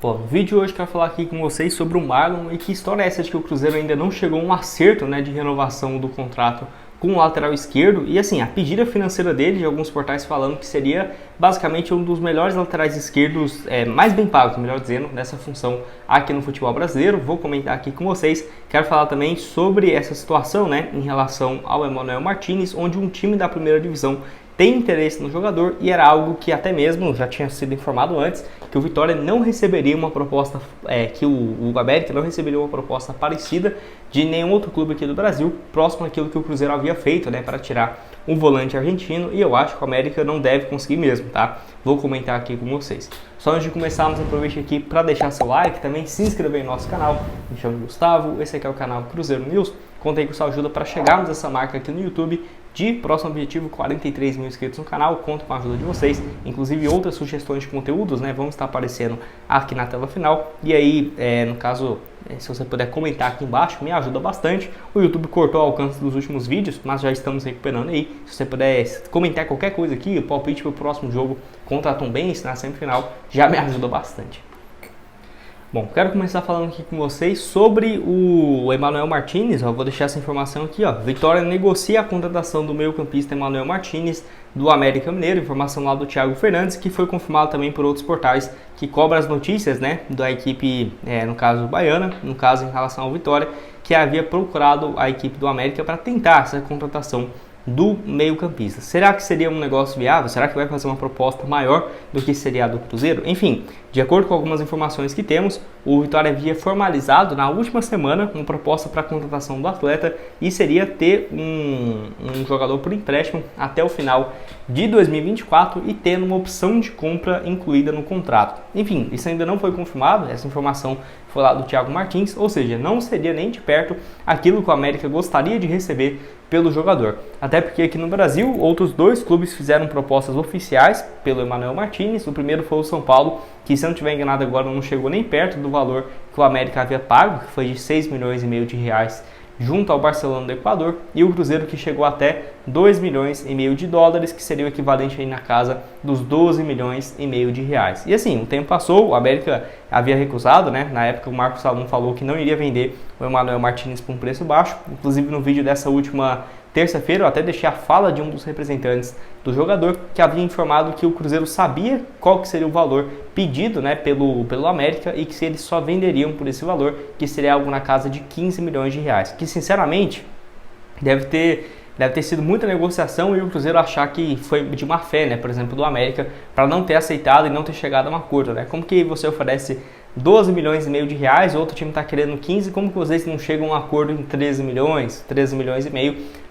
Bom, no vídeo de hoje eu quero falar aqui com vocês sobre o Marlon e que história é essa de que o Cruzeiro ainda não chegou a um acerto, de renovação do contrato com o lateral esquerdo. E assim, a pedida financeira dele, de alguns portais falando que seria basicamente um dos melhores laterais esquerdos, mais bem pagos, melhor dizendo, nessa função aqui no futebol brasileiro. Vou comentar aqui com vocês. Quero falar também sobre essa situação, em relação ao Emmanuel Martinez, onde um time da primeira divisão tem interesse no jogador e era algo que até mesmo já tinha sido informado antes, que o Vitória não receberia uma proposta, que o América não receberia uma proposta parecida de nenhum outro clube aqui do Brasil, próximo àquilo que o Cruzeiro havia feito, para tirar um volante argentino, e eu acho que o América não deve conseguir mesmo, tá? Vou comentar aqui com vocês. Só antes de começarmos, aproveite aqui para deixar seu like, também se inscrever em nosso canal. Me chamo Gustavo, esse aqui é o canal Cruzeiro News. Contei com sua ajuda para chegarmos a essa marca aqui no YouTube de próximo objetivo 43 mil inscritos no canal. Conto com a ajuda de vocês, inclusive outras sugestões de conteúdos, vão estar aparecendo aqui na tela final. E aí, no caso, se você puder comentar aqui embaixo, me ajuda bastante. O YouTube cortou o alcance dos últimos vídeos, mas já estamos recuperando aí. Se você puder comentar qualquer coisa aqui, o palpite para o próximo jogo contra a Tombense na semifinal, já me ajuda bastante. Bom, quero começar falando aqui com vocês sobre o Emmanuel Martinez. Vou deixar essa informação aqui, Vitória negocia a contratação do meio-campista Emmanuel Martinez do América Mineiro, informação lá do Thiago Fernandes, que foi confirmado também por outros portais que cobram as notícias, da equipe, no caso baiana, no caso em relação ao Vitória, que havia procurado a equipe do América para tentar essa contratação do meio-campista. Será que seria um negócio viável? Será que vai fazer uma proposta maior do que seria a do Cruzeiro? Enfim, de acordo com algumas informações que temos, o Vitória havia formalizado na última semana uma proposta para a contratação do atleta e seria ter um jogador por empréstimo até o final de 2024 e tendo uma opção de compra incluída no contrato. Enfim, isso ainda não foi confirmado, essa informação foi lá do Thiago Martins, ou seja, não seria nem de perto aquilo que o América gostaria de receber pelo jogador. Até porque aqui no Brasil, outros dois clubes fizeram propostas oficiais pelo Emmanuel Martinez. O primeiro foi o São Paulo, que, se eu não estiver enganado agora, não chegou nem perto do valor que o América havia pago, que foi de 6,5 milhões de reais junto ao Barcelona do Equador, e o Cruzeiro, que chegou até 2,5 milhões de dólares, que seria o equivalente aí na casa dos 12,5 milhões de reais. E assim, o tempo passou, o América havia recusado, na época o Marcos Salum falou que não iria vender o Emmanuel Martinez por um preço baixo. Inclusive no vídeo dessa última terça-feira eu até deixei a fala de um dos representantes do jogador, que havia informado que o Cruzeiro sabia qual que seria o valor pedido pelo América e que se eles só venderiam por esse valor, que seria algo na casa de 15 milhões de reais. Que sinceramente deve ter sido muita negociação e o Cruzeiro achar que foi de má fé, por exemplo, do América, para não ter aceitado e não ter chegado a um acordo. Como que você oferece 12,5 milhões de reais, o outro time está querendo 15, como que vocês não chegam a um acordo em 13 milhões, 13,5 milhões?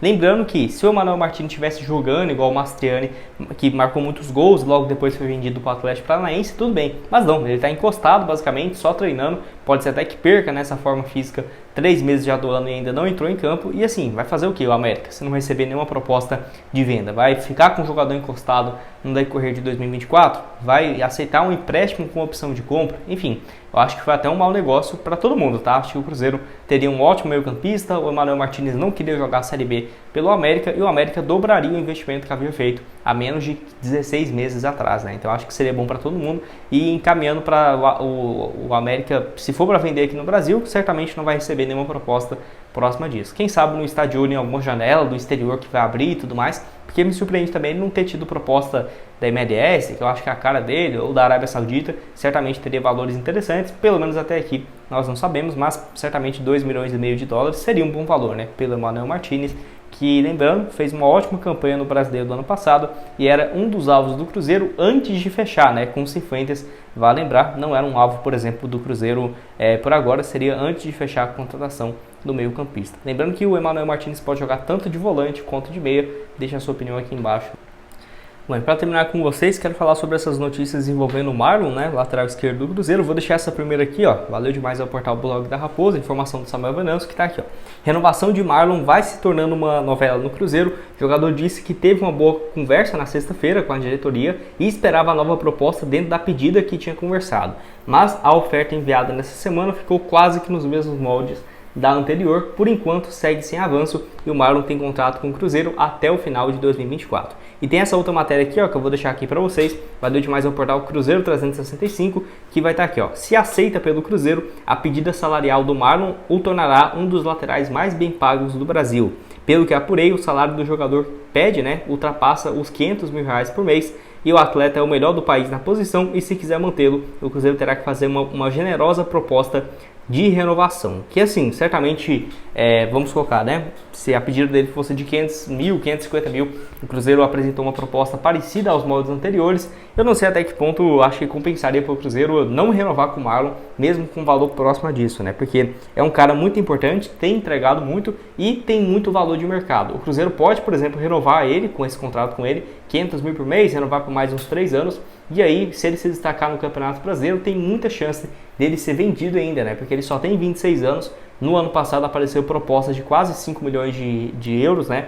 Lembrando que se o Emmanuel Martinez estivesse jogando igual o Mastriani, que marcou muitos gols, logo depois foi vendido para o Atlético Paranaense, tudo bem. Mas não, ele está encostado basicamente, só treinando, pode ser até que perca nessa forma física 3 meses já do ano e ainda não entrou em campo. E assim, vai fazer o que o América? Se não receber nenhuma proposta de venda, vai ficar com o jogador encostado no decorrer de 2024? Vai aceitar um empréstimo com opção de compra? Enfim, eu acho que foi até um mau negócio para todo mundo, tá? Acho que o Cruzeiro teria um ótimo meio-campista, o Emmanuel Martinez não queria jogar a Série B pelo América e o América dobraria o investimento que havia feito há menos de 16 meses atrás, Então acho que seria bom para todo mundo e encaminhando para o América, se for para vender aqui no Brasil, certamente não vai receber nenhuma proposta próxima disso. Quem sabe no estádio em alguma janela do exterior que vai abrir e tudo mais, porque me surpreende também ele não ter tido proposta da MLS, que eu acho que é a cara dele, ou da Arábia Saudita. Certamente teria valores interessantes, pelo menos até aqui nós não sabemos, mas certamente 2,5 milhões de dólares seria um bom valor, pelo Emmanuel Martinez, que, lembrando, fez uma ótima campanha no Brasileiro do ano passado e era um dos alvos do Cruzeiro antes de fechar, com o Cifuentes. Vale lembrar, não era um alvo, por exemplo, do Cruzeiro por agora, seria antes de fechar a contratação do meio-campista. Lembrando que o Emmanuel Martinez pode jogar tanto de volante quanto de meia. Deixa a sua opinião aqui embaixo. Bom, para terminar com vocês, quero falar sobre essas notícias envolvendo o Marlon, lateral esquerdo do Cruzeiro. Vou deixar essa primeira aqui, Valeu demais ao portal Blog da Raposa, informação do Samuel Venâncio, que está aqui, Renovação de Marlon vai se tornando uma novela no Cruzeiro. O jogador disse que teve uma boa conversa na sexta-feira com a diretoria e esperava a nova proposta dentro da pedida que tinha conversado. Mas a oferta enviada nessa semana ficou quase que nos mesmos moldes da anterior. Por enquanto segue sem avanço e o Marlon tem contrato com o Cruzeiro até o final de 2024. E tem essa outra matéria aqui, ó, que eu vou deixar aqui para vocês, valeu demais ao portal Cruzeiro 365, que vai estar aqui, ó. Se aceita pelo Cruzeiro, a pedida salarial do Marlon o tornará um dos laterais mais bem pagos do Brasil. Pelo que apurei, o salário do jogador ultrapassa os R$500 mil por mês, e o atleta é o melhor do país na posição, e se quiser mantê-lo, o Cruzeiro terá que fazer uma generosa proposta de renovação, que assim, certamente, vamos colocar, né, se a pedida dele fosse de 500 mil, 550 mil, o Cruzeiro apresentou uma proposta parecida aos moldes anteriores. Eu não sei até que ponto acho que compensaria para o Cruzeiro não renovar com o Marlon, mesmo com um valor próximo disso, né, porque é um cara muito importante, tem entregado muito e tem muito valor de mercado. O Cruzeiro pode, por exemplo, renovar ele, com esse contrato com ele, 500 mil por mês, renovar por mais uns 3 anos, e aí, se ele se destacar no Campeonato Brasileiro, tem muita chance dele ser vendido ainda, né? Porque ele só tem 26 anos. No ano passado apareceu proposta de quase 5 milhões de euros, né?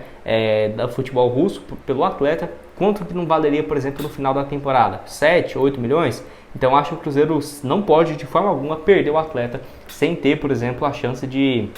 Da futebol russo pelo atleta. Quanto que não valeria, por exemplo, no final da temporada? 7, 8 milhões? Então acho que o Cruzeiro não pode, de forma alguma, perder o atleta sem ter, por exemplo, a chance de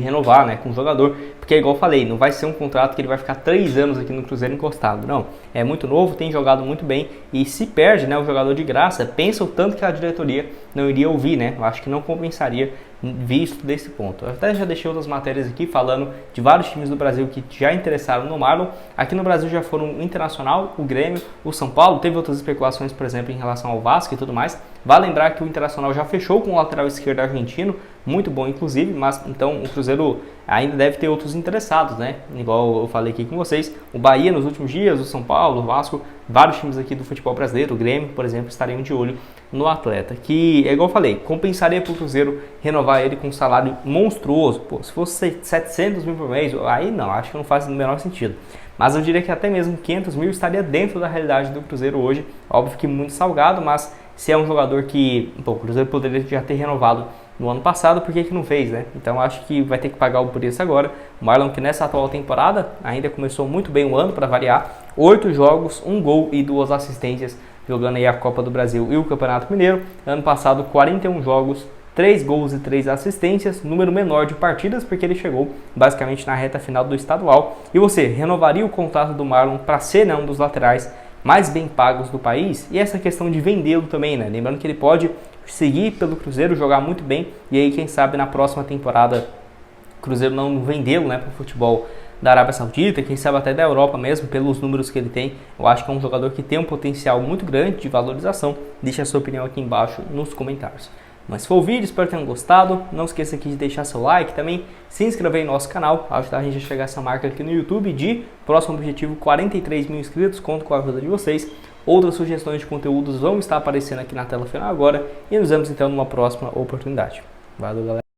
renovar, né, com o jogador, porque igual eu falei, não vai ser um contrato que ele vai ficar 3 anos aqui no Cruzeiro encostado, não, é muito novo, tem jogado muito bem, e se perde, né, o jogador de graça, pensa o tanto que a diretoria não iria ouvir, né, eu acho que não compensaria visto desse ponto. Eu até já deixei outras matérias aqui falando de vários times do Brasil que já interessaram no Marlon. Aqui no Brasil já foram o Internacional, o Grêmio, o São Paulo, teve outras especulações, por exemplo, em relação ao Vasco e tudo mais. Vale lembrar que o Internacional já fechou com o lateral esquerdo argentino, muito bom inclusive, mas então o Cruzeiro ainda deve ter outros interessados, né? Igual eu falei aqui com vocês, o Bahia nos últimos dias, o São Paulo, o Vasco, vários times aqui do futebol brasileiro, o Grêmio, por exemplo, estariam de olho no atleta, que, igual eu falei, compensaria para o Cruzeiro renovar ele com um salário monstruoso. Pô, se fosse 700 mil por mês, aí não, acho que não faz o menor sentido. Mas eu diria que até mesmo 500 mil estaria dentro da realidade do Cruzeiro hoje. Óbvio que muito salgado, mas se é um jogador que o Cruzeiro poderia já ter renovado no ano passado, por que não fez, né? Então acho que vai ter que pagar o preço agora. O Marlon, que nessa atual temporada ainda começou muito bem o ano, para variar, 8 jogos, 1 gol e 2 assistências, jogando aí a Copa do Brasil e o Campeonato Mineiro. Ano passado, 41 jogos, 3 gols e 3 assistências, número menor de partidas, porque ele chegou basicamente na reta final do estadual. E você, renovaria o contrato do Marlon para ser, né, um dos laterais mais bem pagos do país? E essa questão de vendê-lo também, né? Lembrando que ele pode seguir pelo Cruzeiro, jogar muito bem, e aí quem sabe na próxima temporada o Cruzeiro não vendê-lo, né, para o futebol da Arábia Saudita, quem sabe até da Europa mesmo, pelos números que ele tem. Eu acho que é um jogador que tem um potencial muito grande de valorização. Deixa a sua opinião aqui embaixo nos comentários. Mas se for o vídeo, espero que tenham gostado. Não esqueça aqui de deixar seu like, também se inscrever em nosso canal, ajudar a gente a chegar a essa marca aqui no YouTube de próximo objetivo 43 mil inscritos. Conto com a ajuda de vocês. Outras sugestões de conteúdos vão estar aparecendo aqui na tela final agora, e nos vemos então numa próxima oportunidade. Valeu, galera!